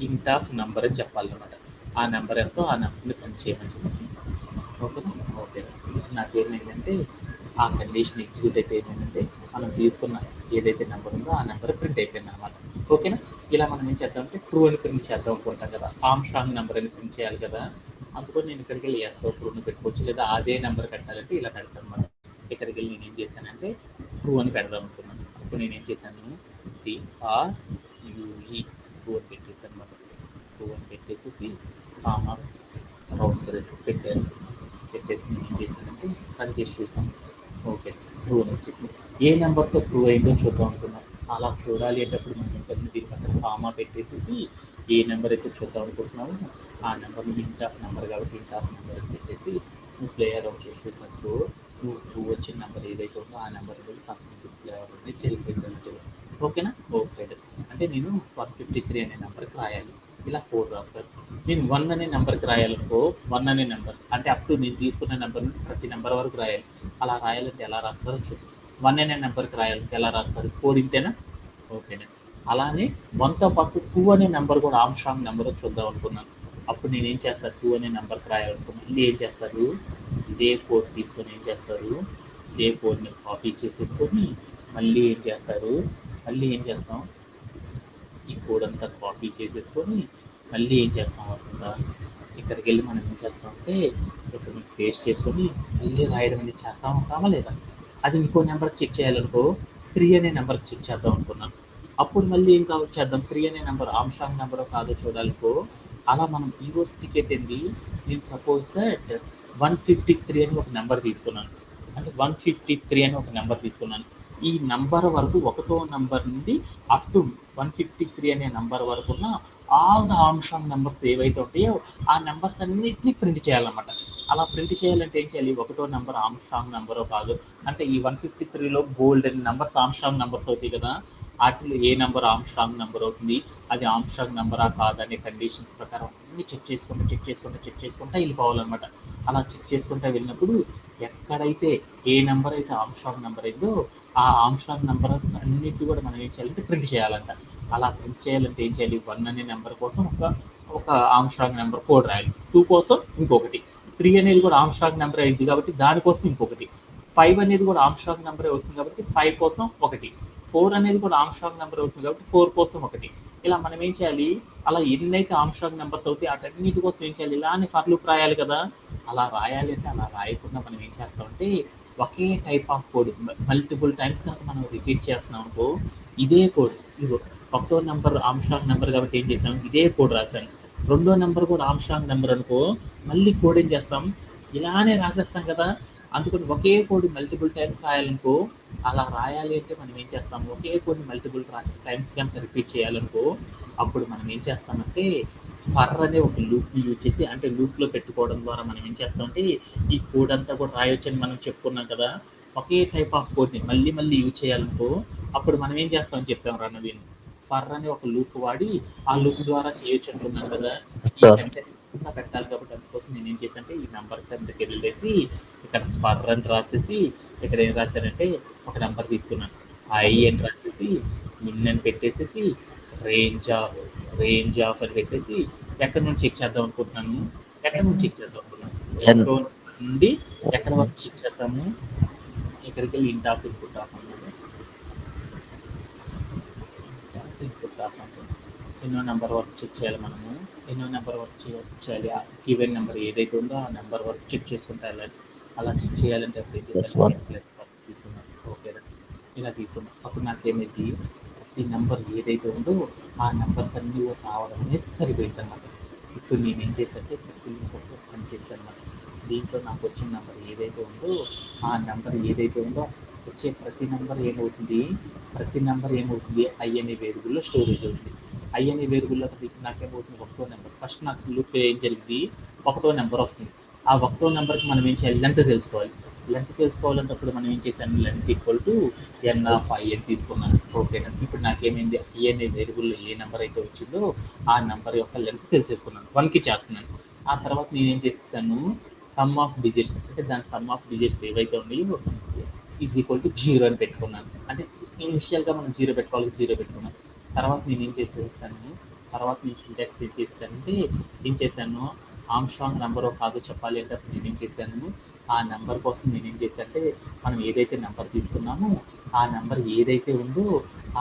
ఇంట్ ఆఫ్ నంబర్ అని చెప్పాలన్నమాట ఆ నెంబర్ ఎంతో ఆ నెంబర్ని ప్రింట్ చేయమని చెప్పి ఓకేనా ఓకే నాకేమైందంటే ఆ కండిషన్ ఎగ్జిక్యూట్ అయితే ఏమైందంటే మనం తీసుకున్న ఏదైతే నెంబర్ ఉందో ఆ నెంబర్ ప్రింట్ అయిపోయింది అనమాట ఓకేనా ఇలా మనం ఏం చేద్దామంటే ట్రూ అని ప్రింట్ చేద్దాం అనుకుంటాం కదా ఆమ్స్ట్రాంగ్ నెంబర్ అని ప్రింట్ చేయాలి కదా అందుకని నేను ఇక్కడికి వెళ్ళి ఎస్ ట్రూని పెట్టుకోవచ్చు లేదా అదే నెంబర్ కట్టాలంటే ఇలా పెడతాను అనమాట ఇక్కడికి వెళ్ళి నేను ఏం చేశానంటే ట్రూ అని పెడదాం అనుకున్నాను అప్పుడు నేను ఏం చేశాను TRUE ట్రూ అని పెట్టేసి అనమాట ట్రూ అని పెట్టేసి రౌండ్ బ్రేసెస్ పెట్టాను పెట్టేసి నేను ఏం చేశానంటే రన్ చేసి చూసాను ఓకే ట్రూ అని వచ్చేసింది ఏ నెంబర్తో ట్రూ అయిందో చూద్దాం అనుకున్నాం అలా చూడాలి అనేటప్పుడు మనం ఏం చేయాలి దీని పక్కన కామా పెట్టేసి ఏ నెంబర్ అయితే చూద్దాం అనుకుంటున్నామో ఆ నెంబర్ని ఇంట్ ఆఫ్ నెంబర్ కాబట్టి ఇంట్ ఆఫ్ నెంబర్ అని పెట్టేసి నువ్వు ప్లే అరౌండ్ చేసి చూసినప్పుడు నువ్వు ట్రూ వచ్చిన నెంబర్ ఏదైతే ఉందో ఆ నెంబర్ అనేది పక్కన డిస్ప్లే అవ్వడం చెల్లిపోయింది ఓకేనా ఓకే అంటే నేను 153 అనే నెంబర్కి రాయాలి ఇలా 4 రాస్తారు నేను 1 అనే నెంబర్కి రాయాలనుకో 1 అనే నెంబర్ అంటే అప్ టు నేను తీసుకున్న నెంబర్ ప్రతి నెంబర్ వరకు రాయాలి అలా రాయాలంటే ఎలా రాస్తారో చూడు 1 అనే నెంబర్కి రాయాలంటే ఎలా రాస్తారు 4 ఇంతేనా ఓకేనా అలానే 1తో పాటు 2 అనే నెంబర్ కూడా ఆమ్స్ట్రాంగ్ నెంబర్ చూద్దాం అనుకున్నాను అప్పుడు నేను ఏం చేస్తాను 2 అనే నెంబర్కి రాయాలనుకున్నాను మళ్ళీ ఏం చేస్తారు ఇదే కోడ్ తీసుకొని ఏం చేస్తారు ఇదే కోడ్ని కాపీ చేసేసుకొని మళ్ళీ ఏం చేస్తారు మళ్ళీ ఏం చేస్తాం ఈ కోడ్ అంతా కాపీ చేసేసుకొని మళ్ళీ ఏం చేస్తాం వస్తుందా ఇక్కడికి వెళ్ళి మనం ఏం చేస్తామంటే ఇక్కడ పేస్ట్ చేసుకొని మళ్ళీ రాయడం అనేది చేస్తూ ఉంటామా లేదా అది ఇంకో నెంబర్కి చెక్ చేయాలనుకో 3 అనే నెంబర్కి చెక్ చేద్దాం అనుకున్నాను అప్పుడు మళ్ళీ ఏం కావచ్చు చేద్దాం 3 అనే నెంబర్ ఆమ్స్ట్రాంగ్ నెంబర్ కాదో చూడాలనుకో అలా మనం ఈ రోజు టికెట్ ఏంది నేను సపోజ్ దట్ 153 అని ఒక నెంబర్ తీసుకున్నాను అంటే 153 అని ఒక నెంబర్ తీసుకున్నాను ఈ నంబర్ వరకు ఒకటో నంబర్ నుండి అప్ టు 153 అనే నంబర్ వరకు ఉన్న ఆల్ ద ఆమ్స్ట్రాంగ్ నెంబర్స్ ఏవైతే ఉంటాయో ఆ నెంబర్స్ అన్నిటిని ప్రింట్ చేయాలన్నమాట అలా ప్రింట్ చేయాలంటే ఏం చేయాలి ఒకటో నెంబర్ ఆమ్స్ట్రాంగ్ నెంబరో కాదు అంటే ఈ 153లో గోల్డెన్ నెంబర్స్ ఆమ్స్ట్రాంగ్ నెంబర్స్ అవుతాయి కదా వాటిలో ఏ నెంబర్ ఆమ్స్ట్రాంగ్ నెంబర్ అవుతుంది అది ఆమ్స్ట్రాంగ్ నెంబరా కాదనే కండిషన్స్ ప్రకారం అన్ని చెక్ చేసుకుంటూ వెళ్ళిపోవాలన్నమాట అలా చెక్ చేసుకుంటూ వెళ్ళినప్పుడు ఎక్కడైతే ఏ నెంబర్ అయితే ఆమ్స్ట్రాంగ్ నెంబర్ అయిందో ఆ ఆమ్స్ట్రాంగ్ నెంబర్ అన్నిటి కూడా మనం ఏం చేయాలంటే ప్రింట్ చేయాలంట అలా ప్రింట్ చేయాలంటే ఏం చేయాలి 1 అనే నెంబర్ కోసం ఒక ఆమ్స్ట్రాంగ్ నెంబర్ కోడ్ రాయాలి 2 కోసం ఇంకొకటి 3 అనేది కూడా ఆమ్స్ట్రాంగ్ నెంబర్ అయింది కాబట్టి దానికోసం ఇంకొకటి 5 అనేది కూడా ఆమ్స్ట్రాంగ్ నెంబర్ అవుతుంది కాబట్టి 5 కోసం ఒకటి 4 అనేది కూడా ఆమ్స్ట్రాంగ్ నెంబర్ అవుతుంది కాబట్టి 4 కోసం ఒకటి ఇలా మనం ఏం చేయాలి అలా ఎన్నైతే ఆమ్స్ట్రాంగ్ నెంబర్స్ అవుతాయి వాటన్నిటి కోసం ఏం చేయాలి ఇలానే ఫర్ లూప్ రాయాలి కదా అలా రాయాలి అంటే అలా రాయకుండా మనం ఏం చేస్తామంటే ఒకే type of code multiple times కనుక మనం రిపీట్ చేస్తున్నాం అనుకో ఇదే కోడ్ ఇదిగో ఒకటో నెంబర్ ఆమ్స్ట్రాంగ్ నెంబర్ కాబట్టి ఏం చేసాం ఇదే కోడ్ రాశాను రెండో నెంబర్ కూడా ఆమ్స్ట్రాంగ్ నెంబర్ అనుకో మళ్ళీ కోడ్ ఏం చేస్తాం ఇలానే రాసేస్తాం కదా అందుకని ఒకే కోడ్ మల్టిపుల్ టైమ్స్ రాయాలనుకో అలా రాయాలి అంటే మనం ఏం చేస్తాం ఒకే కోడ్ మల్టిపుల్ టైమ్స్ కనుక రిపీట్ చేయాలనుకో అప్పుడు మనం ఏం చేస్తామంటే ఫర్ అనే ఒక లూప్ని యూజ్ చేసి అంటే లూప్లో పెట్టుకోవడం ద్వారా మనం ఏం చేస్తామంటే ఈ కోడ్ అంతా కూడా రాయొచ్చని మనం చెప్పుకున్నాం కదా ఒకే టైప్ ఆఫ్ కోడ్ని మళ్ళీ మళ్ళీ యూజ్ చేయాలనుకో అప్పుడు మనం ఏం చేస్తామని చెప్పాం రన్నవీన్ ఫర్ అనే ఒక లూప్ వాడి ఆ లూప్ ద్వారా చేయొచ్చు అనుకున్నాను కదా ఈ సార్ కంటెంట్ పెట్టాలి కాబట్టి అందుకోసం నేను ఏం చేశానంటే ఈ నెంబర్ కిందకి వెళ్ళేసి ఇక్కడ ఫర్ అని రాసేసి ఇక్కడ ఏం రాశానంటే ఒక నెంబర్ తీసుకున్నాను ఐ అని రాసేసి ఇన్ అని పెట్టేసేసి రేంజ్ ఆఫ్ అని పెట్టేసి ఎక్కడి నుంచి చెక్ చేద్దాం అనుకుంటున్నాను ఎక్కడి నుంచి చెక్ చేద్దాం N. అనుకుంటున్నాను నుండి ఎక్కడ వరకు చెక్ చేద్దాము ఇక్కడికి వెళ్ళి ఇంట్ ఆఫ్ ఇన్పుట్ ఆఫ్ అన్నమాట ఇన్పుట్ ఆఫ్ అంటే ఎన్నో నెంబర్ వరకు చెక్ చేయాలి మనము ఎన్నో నెంబర్ వరకు చేయాలి గివెన్ నెంబర్ ఏదైతే ఉందో ఆ నెంబర్ వరకు చెక్ చేసుకుంటూ వెళ్ళాలి అలా చెక్ చేయాలంటే అప్పుడు ఏం Plus చేశాను one. ప్లస్ వరకు తీసుకున్నాను ఓకే ఇలా తీసుకున్నాను అప్పుడు నాకేమైంది ప్రతి నెంబర్ ఏదైతే ఉందో ఆ నెంబర్స్ అన్నీ రావడం అనేది సరిపోయింది అనమాట ఇప్పుడు నేను ఏం చేశానంటే ప్రతి ఇంకొక పని చేశాను అనమాట దీంట్లో నాకు వచ్చిన నెంబర్ ఏదైతే ఉందో ఆ నెంబర్ ఏదైతే ఉందో వచ్చే ప్రతి నెంబర్ ఏమవుతుంది ఐ అనే వేరియబుల్లో స్టోరేజ్ అవుతుంది ఐ అనే వేరియబుల్లో నాకేమవుతుంది ఒకటో నెంబర్ ఫస్ట్ నాకు లూప్ ఏం జరిగింది ఒకటో నెంబర్ వస్తుంది ఆ ఒకటో నెంబర్కి మనం ఏం చేయాలి లెంత్ తెలుసుకోవాలి లెంత్ తెలుసుకోవాలంటే అప్పుడు మనం ఏం చేశాను, length equal to N of I అని తీసుకున్నాను. ఓకేనా, ఇప్పుడు నాకేమైంది, ఐ అనే వేరియబుల్లో ఏ నెంబర్ అయితే వచ్చిందో ఆ నెంబర్ యొక్క లెంత్ తెలిసేసుకున్నాను. 1కి చేస్తున్నాను. ఆ తర్వాత నేనేం చేసేసాను, సమ్ ఆఫ్ డిజిట్స్ అంటే దాని సమ్ ఆఫ్ డిజిట్స్ ఏవైతే ఉన్నాయో ఈజ్ ఈక్వల్ టు 0 అని పెట్టుకున్నాను. అంటే ఇనిషియల్గా మనం 0 పెట్టుకోవాలి, 0 పెట్టుకున్నాను. తర్వాత నేనేం చేసేసాను, తర్వాత నేను సింటాక్స్ ఏం చేశానంటే, ఏం చేశాను, ఆమ్స్ట్రాంగ్ నెంబరో కాదో చెప్పాలి అంటే అప్పుడు నేనేం చేశాను, ఆ నెంబర్ కోసం నేనేం చేశానంటే మనం ఏదైతే నెంబర్ తీసుకున్నామో ఆ నెంబర్ ఏదైతే ఉందో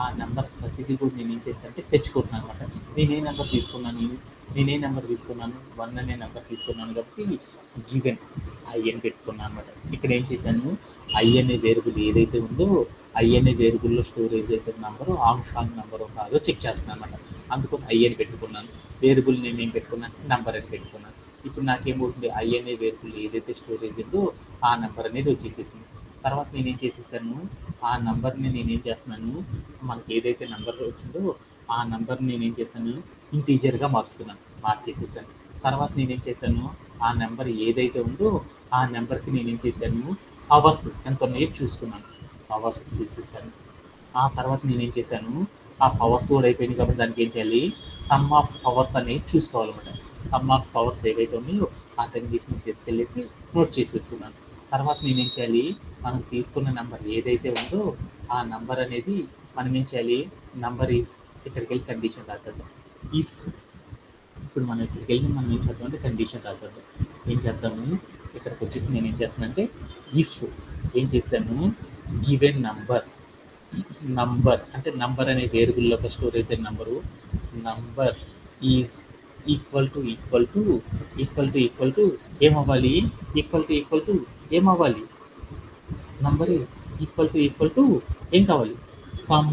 ఆ నెంబర్ ప్రతిదీ కూడా నేనేం చేశానంటే తెచ్చుకుంటున్నాను అనమాట. నేనే నెంబర్ తీసుకున్నాను, 1 అనే నెంబర్ తీసుకున్నాను కాబట్టి గివెన్ ఐ అని పెట్టుకున్నాను అనమాట. ఇక్కడ ఏం చేశాను, ఐ అనే వేరియబుల్ ఏదైతే ఉందో ఐ అనే వేరియబుల్లో స్టోరేజ్ అయితే నెంబరు ఆమ్స్ట్రాంగ్ నెంబరో కాదో చెక్ చేస్తున్నాను అనమాట. అందుకని ఐ అని పెట్టుకున్నాను. వేరియబుల్ నేను ఏం పెట్టుకున్నాను, నెంబర్ అని పెట్టుకున్నాను. ఇప్పుడు నాకేమవుతుంది, ఐ అనే వేరియబుల్ ఏదైతే స్టోరేజ్ ఉందో ఆ నెంబర్ అనేది వచ్చేసేసింది. తర్వాత నేనేం చేసేసాను, ఆ నెంబర్ని నేనేం చేస్తున్నాను, మనకి ఏదైతే నెంబర్ వచ్చిందో ఆ నెంబర్ని నేనేం చేశాను, ఇంటీజర్గా మార్చేసేసాను. తర్వాత నేనేం చేశాను, ఆ నెంబర్ ఏదైతే ఉందో ఆ నెంబర్కి నేనేం చేశాను, అవర్స్ ఎంత ఉన్నాయో చూసుకున్నాను. పవర్స్ చూసేసాను. ఆ తర్వాత నేనేం చేశాను, ఆ పవర్స్ కూడా అయిపోయింది కాబట్టి దానికి ఏం చేయాలి, సమ్ ఆఫ్ పవర్స్ అనేది చూసుకోవాలన్నమాట. సమ్ ఆఫ్ పవర్స్ ఏవైతే ఉన్నాయో అతన్నిటిని తీసుకెళ్ళేసి నోట్ చేసేసుకున్నాను. తర్వాత నేనేం చేయాలి, మనం తీసుకున్న నెంబర్ ఏదైతే ఉందో ఆ నెంబర్ అనేది మనం ఏం చేయాలి, నెంబర్ ఈజ్ ఇక్కడికి వెళ్ళి కండిషన్ రాసేద్దాం. ఇఫ్ ఇప్పుడు మనం ఇక్కడికి వెళ్ళి మనం ఏం చేద్దాం అంటే కండిషన్ రాసేద్దాం. ఏం చేద్దాము, ఇక్కడికి వచ్చేసి నేను ఏం చేస్తానంటే ఇఫ్ ఏం చేశాను, గివెన్ నంబర్ అంటే నంబర్ అనే వేరియబుల్ యొక్క స్టోరేజ్ అయిన నంబర్ ఈజ్ ఈక్వల్ టు ఏమవ్వాలి, ఏమవ్వాలి, నంబర్ ఈజ్ ఈక్వల్ టు ఏం కావాలి, సమ్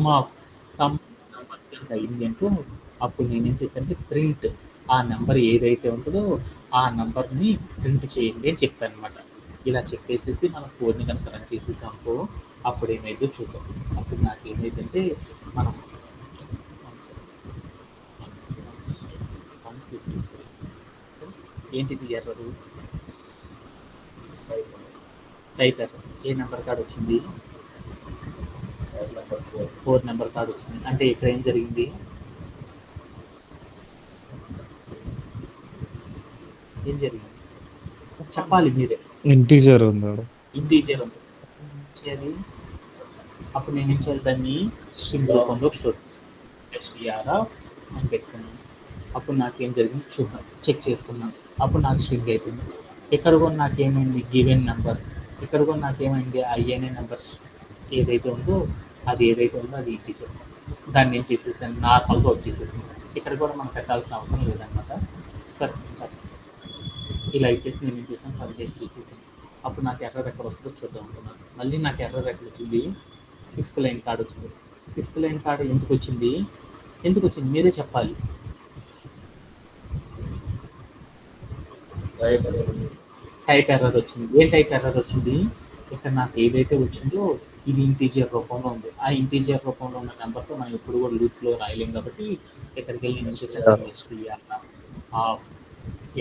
నెంబర్ అయింది అంటూ అప్పుడు నేను ఏం చేశానంటే ప్రింట్ ఆ నెంబర్ ఏదైతే ఉంటుందో ఆ నెంబర్ని ప్రింట్ చేయండి అని చెప్పాను అనమాట. ఇలా చెప్పేసేసి మన కోడ్ని కనుక రన్ చేసేసామనుకో అప్పుడు ఏమైందో చూద్దాం. అప్పుడు నాకు ఏమైందంటే మనం 153 ఏంటిది ఎర్రరు, టైప్ ఎర్రర్. ఏ నెంబర్ కార్డ్ వచ్చింది, 4 నెంబర్ కార్డ్ వచ్చింది. అంటే ఇక్కడ ఏం జరిగింది, చెప్పాలి మీరే. ఇంటీజర్ ఉంది ఆడ. ఇంటీజర్ ఉంది చేయాలి. అప్పుడు నేను ఏం చేయాలి, దాన్ని స్ట్రింగ్ రూపంలో స్టోర్ ఎస్టీఆర్ అని పెట్టుకున్నాను. అప్పుడు నాకేం జరిగింది చూద్దాం, చెక్ చేసుకున్నాను. అప్పుడు నాకు స్ట్రింగ్ అయిపోయింది. ఇక్కడ కూడా నాకేమైంది, గివెన్ నెంబర్. ఇక్కడ కూడా నాకేమైంది, ఐ అనే నెంబర్ ఏదైతే ఉందో అది ఇంటీజర్. దాన్ని ఏం చేసేసాను, నార్మల్గా వచ్చేసేసింది. ఇక్కడ కూడా మనం పెట్టాల్సిన అవసరం లేదనమాట. సరే ఇలా ఇచ్చేసి నేను ఏం చేసాను, పని చేసి చూసేసాను. అప్పుడు నాకు ఎర్రర్ ఎక్కడ వస్తుందో చూద్దాం అనుకున్నాను. మళ్ళీ నాకు ఎర్రర్ ఎక్కడ వచ్చింది, 6th లైన్ కార్డ్ వచ్చింది. 6th లైన్ కార్డ్ ఎందుకు వచ్చింది మీరే చెప్పాలి. టైప్ ఎర్రర్ వచ్చింది. ఏం టైప్ ఎర్రర్ వచ్చింది, ఇక్కడ నాకు ఏదైతే వచ్చిందో ఇది ఇంటీజర్ రూపంలో ఉంది. ఆ ఇంటీజర్ రూపంలో ఉన్న నెంబర్తో మనం ఎప్పుడు కూడా లూప్లో రాయలేం కాబట్టి ఇక్కడికి వెళ్ళి నేను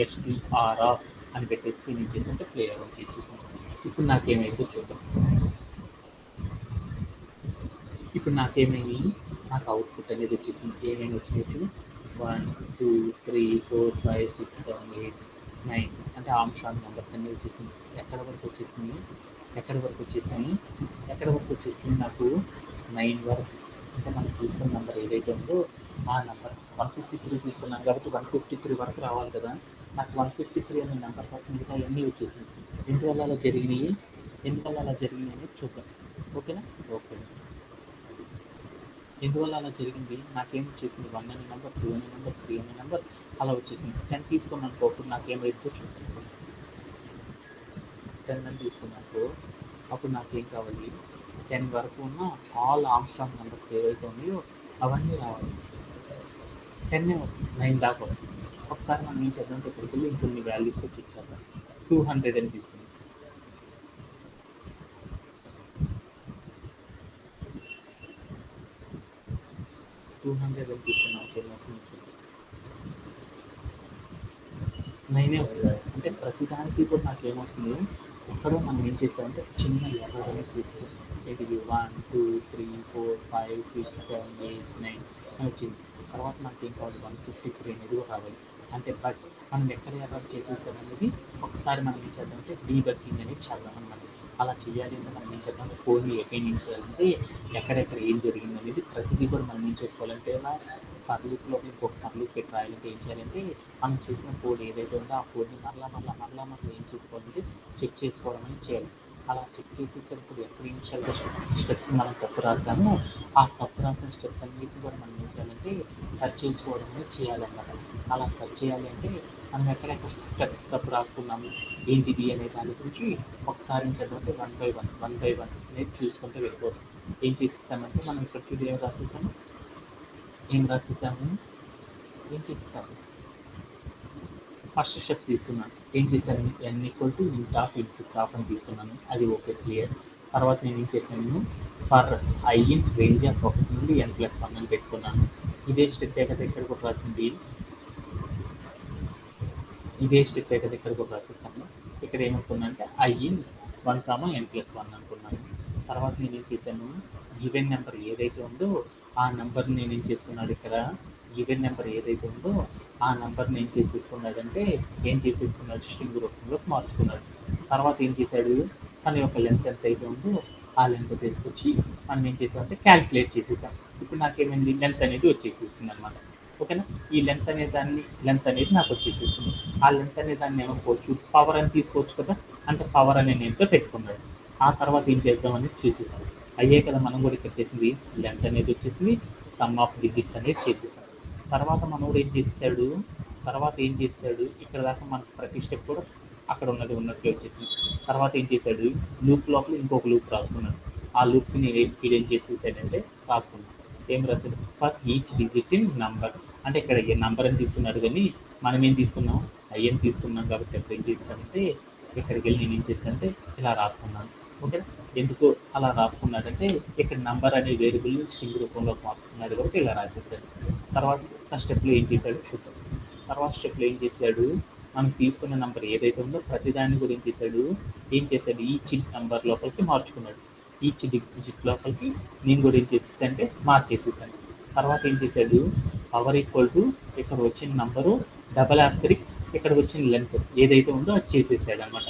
ఎస్టీఆర్ ఆఫ్ అని పెట్టేసి నేను చేసేంటే ప్లే అవుట్ చేసేసాను. ఇప్పుడు నాకేమైందో చూద్దాం. ఇప్పుడు నాకేమైంది, నాకు అవుట్పుట్ అనేది వచ్చేసింది. ఏమేమి వచ్చినాయి, 1 2 3 4 5 6 7 8 9 అంటే ఆమ్స్ట్రాంగ్ నెంబర్ అన్నీ వచ్చేసింది. ఎక్కడ వరకు వచ్చేసింది నాకు 9 వరకు. అంటే మనం తీసుకున్న నెంబర్ ఏదైతే ఉందో ఆ నెంబర్ 153 తీసుకున్నాను కాబట్టి 153 వరకు రావాలి కదా. నాకు 153 అనే నెంబర్ వరకు మిగతా అన్నీ వచ్చేసింది. ఎందువల్ల అలా జరిగినాయి అనేది చూద్దాం. ఓకేనా, ఓకే. ఎందువల్ల అలా జరిగింది, నాకేం వచ్చేసింది, 1 అనే నెంబర్, 2 అనే నెంబర్, 3 అనే నెంబర్ అలా వచ్చేసింది. 10 తీసుకున్నాను అప్పుడు నాకేమైందో చూద్దాం. 10 అని తీసుకున్నాను అప్పుడు నాకేం కావాలి, 10 వరకు ఉన్న ఆల్ ఆమ్స్ట్రాంగ్ నెంబర్స్ ఏవైతే ఉన్నాయో అవన్నీ రావాలి. 10 వస్తుంది, 9 దాకా వస్తుంది. ఒకసారి మనం ఏం చేద్దాం, ఇక్కడికి వెళ్ళి ఇంకొన్ని వాల్యూస్తో చెక్ చేద్దాం. 200 అని తీసుకున్నాం. 200 అని తీసుకున్నాం. ఓకే, 9 వస్తుంది. అంటే ప్రతిదానికి కూడా నాకేమొస్తుంది, ఎక్కడో మనం ఏం చేసామంటే చిన్న ఎర్రర్ అనేది చేస్తాం. ఇది 1 2 3 4 5 6 7 8 9 అని వచ్చింది. తర్వాత మనకి ఏం కావాలి 153 అనేది కూడా రావాలి. అంటే బట్ మనం ఎక్కడ ఎర్రర్ చేసేసామనేది ఒకసారి మనం ఏం చేద్దామంటే డీబగ్గింగ్ అనేది చేద్దామన్నమాట. అలా చేయాలి అంటే మనం ఏం చేద్దామంటే కోడ్ని ఎక్కడి నుంచి చేయాలంటే ఎక్కడెక్కడ ఏం జరిగింది అనేది ప్రతిదీ కూడా మనం ఏం చేసుకోవాలంటే ఇలా ఫర్ లూప్లో ఇంకొక ఫర్ లూప్ పెట్టి రాయాలంటే ఏం చేయాలంటే మనం చేసిన కోడ్ ఏదైతే ఉందో ఆ కోడ్ని మరలా ఏం చేసుకోవాలంటే చెక్ చేసుకోవడం అనేది చేయాలి. అలా చెక్ చేసేటప్పుడు ఎక్కడ ఇనిషియల్గా స్టెప్స్ మనం తప్పు రాస్తామో ఆ తప్పు రాసిన స్టెప్స్ అన్నిటిని కూడా మనం ఏం చేయాలంటే సర్చ్ చేసుకోవడం అనేది చేయాలన్నమాట. అలా సర్చ్ చేయాలి అంటే మనం ఎక్కడెక్కడ స్టెప్స్ తప్పు రాసుకున్నాము ఏంటిది అనే దాని గురించి ఒకసారి ఏం చేద్దామంటే వన్ బై వన్ అనేది చూసుకుంటూ వెళ్ళిపోతాం. ఏం చేసేసామంటే మనం ఇక్కడ చూడు ఏం రాసేసాము ఏం చేసేసాము ఫస్ట్ స్టెప్ తీసుకున్నాను. ఏం చేశాను n = ఇంట్ ఆఫ్ అని తీసుకున్నాను. అది ఓకే క్లియర్. తర్వాత నేను ఏం చేశాను for I in range of 1 నుండి n+1 అని పెట్టుకున్నాను. ఇదే స్టెప్ కదా ఇక్కడ కూడా రాసింది. ఇక్కడ ఏమనుకున్నానంటే I in 1, n+1 అనుకున్నాను. తర్వాత నేను ఏం చేశాను గివెన్ నెంబర్ ఏదైతే ఉందో ఆ నెంబర్ని నేను ఏం చేసుకున్నాడు ఇక్కడ గివెన్ నెంబర్ ఏదైతే ఉందో ఆ నెంబర్ని ఏం చేసేసుకున్నాడు స్ట్రింగ్ రూపంలోకి మార్చుకున్నాడు. తర్వాత ఏం చేశాడు తన యొక్క లెంత్ ఎంత అయితే ఉందో ఆ లెంత్ తీసుకొచ్చి మనం ఏం చేసామంటే క్యాలిక్యులేట్ చేసేసాం. ఇప్పుడు నాకేమైంది లెంత్ అనేది వచ్చేసేసింది అనమాట. ఓకేనా. ఈ లెంత్ అనేది నాకు వచ్చేసేసింది. ఆ లెంత్ అనే దాన్ని ఏమనుకోవచ్చు పవర్ అని తీసుకోవచ్చు కదా. అంటే పవర్ అనే నేమ్తో పెట్టుకున్నాడు. ఆ తర్వాత ఏం చేద్దామని చూసేసాం. అయ్యే కదా మనం కూడా ఇక్కడ చేసింది లెంత్ అనేది వచ్చేసింది, సమ్ ఆఫ్ డిజిట్స్ అనేది చేసేసాం. తర్వాత మనోడు ఏం చేసాడు ఇక్కడ దాకా మనకు ప్రతి స్టెప్ కూడా అక్కడ ఉన్నట్టు వచ్చేసింది. తర్వాత ఏం చేశాడు లూప్ లోపల ఇంకొక లూప్ రాసుకున్నాడు. ఆ లూప్ని ఏం చేసేసాడంటే రాసుకున్నాడు. ఏం రాశాడు for each digit in number. అంటే ఇక్కడ నంబర్ అని తీసుకున్నాడు కానీ మనం ఏం తీసుకున్నాం ఐఎన్ తీసుకున్నాం కాబట్టి అప్పుడు ఏం చేస్తానంటే ఇక్కడికి వెళ్ళి నేను ఏం చేస్తానంటే ఇలా రాసుకున్నాను. ఓకేనా. ఎందుకు అలా రాసుకున్నాడంటే ఇక్కడ నంబర్ అనే వేరియబుల్ స్ట్రింగ్ రూపంలోకి మార్చుకున్నాడు కాబట్టి ఇలా రాసేసాడు. తర్వాత స్టెప్లో ఏం చేశాడు చూద్దాం. తర్వాత స్టెప్లో ఏం చేశాడు మనం తీసుకున్న నెంబర్ ఏదైతే ఉందో ప్రతిదాన్ని కూడా ఏం చేశాడు ఈచ్ నెంబర్ లోపలికి మార్చుకున్నాడు. ఈచ్ డిజిట్ లోపలికి నేను కూడా ఏం చేసేసాను అంటే మార్చేసేసాను. తర్వాత ఏం చేశాడు పవర్ ఈక్వల్ టు ఇక్కడ వచ్చిన నంబరు డబల్ ఆస్టరిక్ ఇక్కడ వచ్చిన లెంత్ ఏదైతే ఉందో అది చేసేసాడు అనమాట.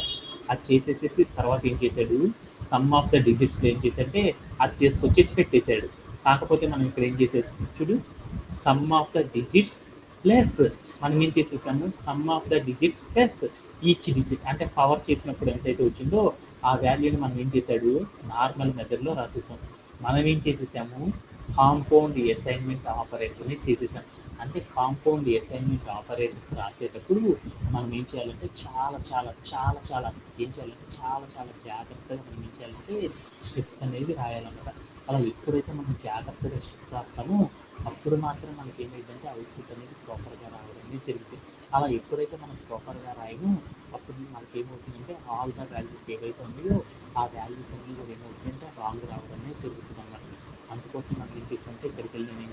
అది చేసేసేసి తర్వాత ఏం చేశాడు సమ్ ఆఫ్ ద డిజిట్స్లో ఏం చేశాడంటే అది తీసుకొచ్చేసి పెట్టేశాడు. కాకపోతే మనం ఇక్కడ ఏం చేసేసి చూడు some of the digits plus మనం ఏం చేసేసాము some of the digits plus each digit అంటే పవర్ చేసినప్పుడు ఎంతైతే వచ్చిందో ఆ వాల్యూని మనం ఏం చేశాడు నార్మల్ మెథడ్లో రాసేసాం. మనం ఏం చేసేసాము కాంపౌండ్ అసైన్మెంట్ ఆపరేటర్ని చేసేసాం. అంటే కాంపౌండ్ అసైన్మెంట్ ఆపరేటర్ రాసేటప్పుడు మనం ఏం చేయాలంటే చాలా జాగ్రత్తగా మనం ఏం చేయాలంటే స్టెప్స్ అనేది రాయాలన్నమాట. అలా ఎప్పుడైతే మనం జాగ్రత్తగా స్టెప్ రాస్తామో అప్పుడు మాత్రం మనకి ఏమైందంటే అవుట్పుట్ అనేది ప్రాపర్గా రావడం అనేది జరుగుతుంది. అలా ఎప్పుడైతే మనం ప్రాపర్గా రాయమో అప్పుడు మనకి ఏమవుతుందంటే ఆల్ ద వాల్యూస్ ఏవైతే ఉన్నాయో ఆ వాల్యూస్ అన్నీ కూడా ఏమవుతుందంటే రాంగ్ రావడం అనేది జరుగుతుంది అన్నమాట. అందుకోసం మనం ఏం చేశానంటే ఇక్కడికి వెళ్ళి నేను ఏం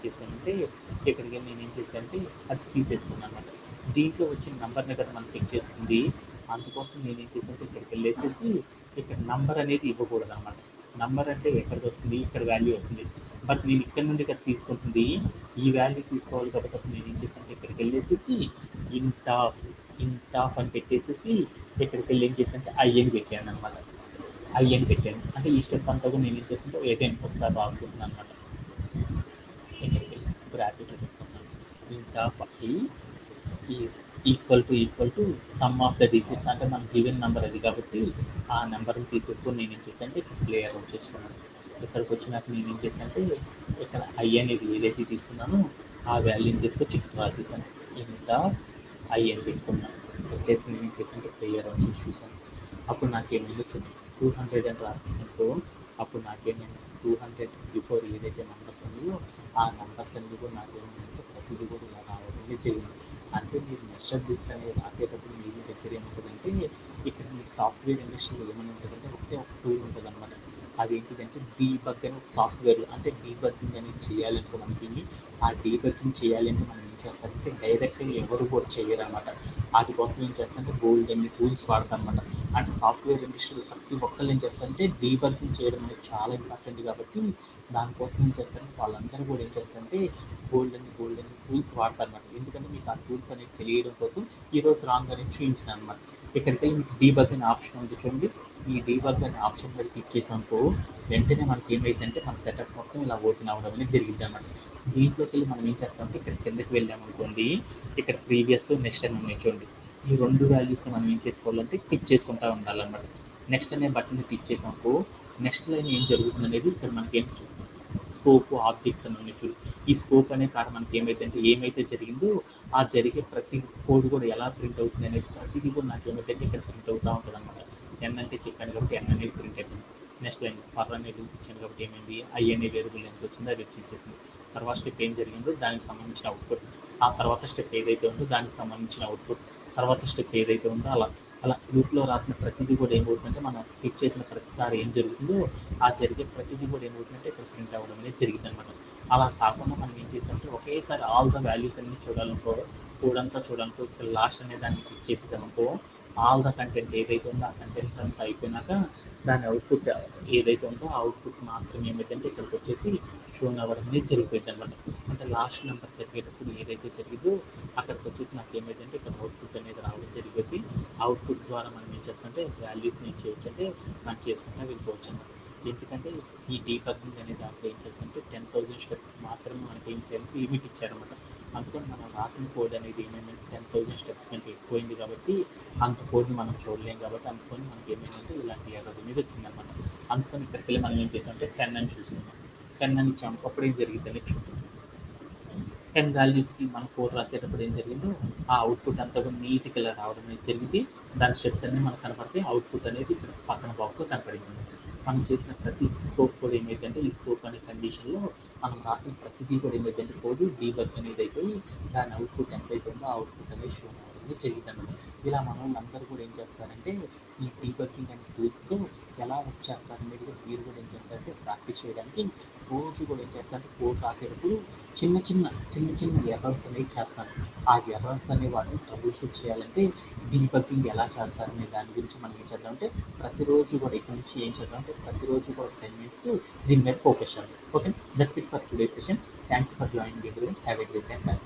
చేశానంటే అది తీసేసుకున్నాను అన్నమాట. దీంట్లో వచ్చిన నెంబర్ని కదా మనం చెక్ చేస్తుంది. అందుకోసం నేను ఏం చేశానంటే ఇక్కడికి వెళ్ళేసి ఇక్కడ నంబర్ అనేది ఇవ్వకూడదు అనమాట. నంబర్ అంటే ఎక్కడికి వస్తుంది ఇక్కడ వాల్యూ వస్తుంది. బట్ నేను ఇక్కడ నుండి ఇక్కడ తీసుకుంటుంది ఈ వాల్యూ తీసుకోవాలి కాబట్టి నేను ఏం చేశానంటే ఇక్కడికి వెళ్ళేసి ఇంట్ ఆఫ్ అని పెట్టేసేసి ఇక్కడికి వెళ్ళి ఏం చేశానంటే ఐఎన్ పెట్టాను అనమాట. ఐఎన్ పెట్టాను అంటే ఈ స్టెప్ అంతా కూడా నేను ఏం చేస్తుంటే ఏదైనా ఒకసారి రాసుకుంటున్నాను అనమాట. ఇక్కడికి వెళ్ళి బ్రాకెట్లో పెట్టుకున్నాను ఇంట్ of I is equal to some of the digits అంటే మన గివెన్ నెంబర్ అది కాబట్టి ఆ నెంబర్ని తీసేసుకొని నేను ఏం చేశానంటే ఇక్కడ క్లియర్ అవుట్ చేసుకున్నాను. ఇక్కడికి వచ్చినాక నేను ఏం చేశానంటే ఇక్కడ ఐ అనేది ఏదైతే తీసుకున్నానో ఆ వాల్యూని తీసుకొచ్చి ఇక్కడ రాసేసాను. ఇంట్ ఆఫ్ ఐ అని పెట్టుకున్నాను. పెట్టేసి నేను ఏం చేశానంటే క్లియర్ అవుట్ చేసి చూసాను. అప్పుడు నాకేమైందో చూద్దాం 200 అని రాసుకుంటూ అప్పుడు నాకేమైంది 200 బిఫోర్ ఏదైతే నెంబర్స్ ఉన్నాయో ఆ నెంబర్స్ అన్నీ కూడా నాకేమైందంటే ప్రతిదీ కూడా ఇలా రావడం జరిగింది. అంటే మీరు మెషర్ బిట్స్ అనేవి రాసేటప్పుడు మీ దగ్గర ఏముంటుందంటే ఇక్కడ మీకు సాఫ్ట్వేర్ ఇండస్ట్రీలో ఏమైనా ఉంటుందంటే ఒక టూల్ ఉంటుంది అనమాట. అదేంటిదంటే డీబగ్ అని ఒక సాఫ్ట్వేర్ అంటే డీబగ్గింగ్ అనేది చేయాలంటే మనకి ఆ డీబగ్గింగ్ చేయాలంటే మనం ఏం చేస్తారంటే డైరెక్ట్గా ఎవరు కూడా చేయరు అనమాట. వాటి కోసం ఏం చేస్తారంటే బోల్డ్ అన్ని టూల్స్ వాడతాం అనమాట. అంటే సాఫ్ట్వేర్ ఇండస్ట్రీలో ప్రతి ఒక్కళ్ళు ఏం చేస్తారంటే డీబగ్గింగ్ చేయడం అనేది చాలా ఇంపార్టెంట్ కాబట్టి దానికోసం ఏం చేస్తారంటే వాళ్ళందరూ కూడా ఏం చేస్తారంటే గోల్డెన్ టూల్స్ వాడతారన్నమాట. ఎందుకంటే మీకు ఆ టూల్స్ అనేది తెలియడం కోసం ఈరోజు రాంగ్ అనేది చూపించాను అనమాట. ఇక్కడికి వెళ్ళి మీకు డీబగ్ అనే ఆప్షన్ ఉంది చూడండి. ఈ డీబగ్ అనే ఆప్షన్ మీద క్లిక్ చేసామనుకో వెంటనే మనకి ఏమైందంటే మన సెటప్ మొత్తం ఇలా ఓపెన్ అవ్వడం అనేది జరిగింది అనమాట. దీంట్లోకి వెళ్ళి మనం ఏం చేస్తామంటే ఇక్కడ కిందకి వెళ్ళామనుకోండి, ఇక్కడ ప్రీవియస్ నెక్స్ట్ అని ఉన్నాయి చూడండి. ఈ 2 వాల్యూస్ని మనం ఏం చేసుకోవాలంటే క్లిక్ చేసుకుంటూ ఉండాలన్నమాట. నెక్స్ట్ అనే బటన్ని క్లిక్ చేసామనుకో నెక్స్ట్ లైన్ ఏం జరుగుతుంది అనేది ఇక్కడ మనకి ఏం స్కోప్ ఆబ్జెక్ట్స్ అని ఉన్నాయి చూడు. ఈ స్కోప్ అనే కాడ మనకి ఏమైతే జరిగిందో ఆ జరిగే ప్రతి కోడ్ కూడా ఎలా ప్రింట్ అవుతుంది అనేది ప్రతిదీ కూడా నాకు ఏమైతే ఇక్కడ ప్రింట్ అవుతూ ఉంటుంది అనమాట. ఎన్ అంటే చెప్పాను కాబట్టి ఎన్ అనేది ప్రింట్ అయిపోయింది. నెక్స్ట్ లైన్ ఫర్ అనేది ఇచ్చాను కాబట్టి ఏమైంది ఐ అనే వేరియబుల్ ఎంత వచ్చిందో అది వచ్చేసేసింది. తర్వాత స్టెప్ ఏం జరిగిందో దానికి సంబంధించిన అవుట్పుట్, ఆ తర్వాత స్టెప్ ఏదైతే ఉందో దానికి సంబంధించిన అవుట్పుట్, తర్వాత స్టెప్ ఏదైతే ఉందో అలా లూప్లో రాసిన ప్రతిదీ కూడా ఏమవుతుందంటే మనం క్లిక్ చేసిన ప్రతిసారి ఏం జరుగుతుందో ఆ జరిగే ప్రతిదీ కూడా ఏమవుతుందంటే ఇక్కడ ప్రింట్ అవ్వడం అనేది జరిగింది అనమాట. అలా కాకుండా మనం ఏం చేసామంటే ఒకేసారి ఆల్ ద వాల్యూస్ అన్ని చూడాలనుకో ఇక్కడ లాస్ట్ అనే దాన్ని క్లిక్ చేసామనుకో ఆల్ ద కంటెంట్ ఏదైతే ఉందో ఆ కంటెంట్ అంతా అయిపోయినాక దాని అవుట్పుట్ ఏదైతే ఉందో ఆ అవుట్పుట్ మాత్రం ఏమైందంటే ఇక్కడికి వచ్చేసి షోన్ అవ్వడం అనేది జరిగిపోయింది అనమాట. అంటే లాస్ట్ నెంబర్ జరిగేటప్పుడు ఏదైతే జరిగిందో అక్కడికి వచ్చేసి నాకు ఏమైందంటే ఇక్కడ అవుట్పుట్ అనేది రావడం జరిగింది. అవుట్పుట్ ద్వారా మనం ఏం చేస్తామంటే వాల్యూస్ని ఏం చేయొచ్చు అంటే మనం చేసుకుంటూ వెళ్ళిపోవచ్చు అనమాట. ఎందుకంటే ఈ డీబగ్గింగ్ అనే దాంట్లో ఏం చేస్తుంటే 10,000 స్టెప్స్ మాత్రమే మనకి ఏం చేయాలంటే లిమిట్ ఇచ్చారనమాట. అందుకని మనం రాసిన కోడ్ అనేది ఏమైందంటే 10,000 స్టెప్స్ కంటే ఎక్కువైంది కాబట్టి అంత కోడ్ని మనం చూడలేం కాబట్టి అందుకని మనకి ఏమైందంటే ఇలాంటి ఎర్రర్ అనేది వచ్చిందనమాట. అందుకని ఇక్కడికి వెళ్ళి మనం ఏం చేసామంటే 10 అని చూసుకున్నాం. 10 అని ఇచ్చాము. అప్పుడు ఏం జరిగిందని చూద్దాం. 10 వాల్యూస్కి మనం కోడ్ రాసేటప్పుడు ఏం జరిగిందో ఆ అవుట్పుట్ అంతా కూడా నీట్గా ఇలా రావడం అనేది జరిగింది. దాని స్టెప్స్ అన్నీ మనకు కనపడితే అవుట్పుట్ అనేది ఇక్కడ పక్కన బాక్స్లో కనపడింది. మనం చేసిన ప్రతి స్కోప్ కూడా ఏమైందంటే ఈ స్కోప్ అనే కండిషన్లో మనం రాసిన ప్రతిదీ కూడా ఏమైందంటే కోడ్ డీబగ్ అనేది అయిపోయి దాని అవుట్పుట్ ఎంత అయిపోయిందో ఆ అవుట్పుట్ అనేది షో అవ్వడం జరిగిందన్నమాట. ఇలా మనం అందరూ కూడా ఏం చేస్తారంటే ఈ డీబగ్గింగ్ అనే టూల్స్తో ఎలా వర్క్ చేస్తారనేది కూడా మీరు కూడా ఏం చేస్తారంటే ప్రాక్టీస్ చేయడానికి రోజు కూడా ఏం చేస్తారంటే కోడ్ రాసేటప్పుడు చిన్న ఎర్రర్స్ అనేవి చేస్తాను. ఆ ఎర్రర్స్ అనే వాటిని ట్రబుల్ షూట్ చేయాలంటే డీబగ్గింగ్ ఎలా చేస్తారనే దాని గురించి మనం ఏం చేద్దామంటే ప్రతిరోజు కూడా ఇక్కడ నుంచి ఏం చేద్దామంటే ప్రతిరోజు కూడా 10 minutes దీని మీద ఫోకస్ చేయాలి. Okay, that's it for today session. Thank you for joining. Have a great time.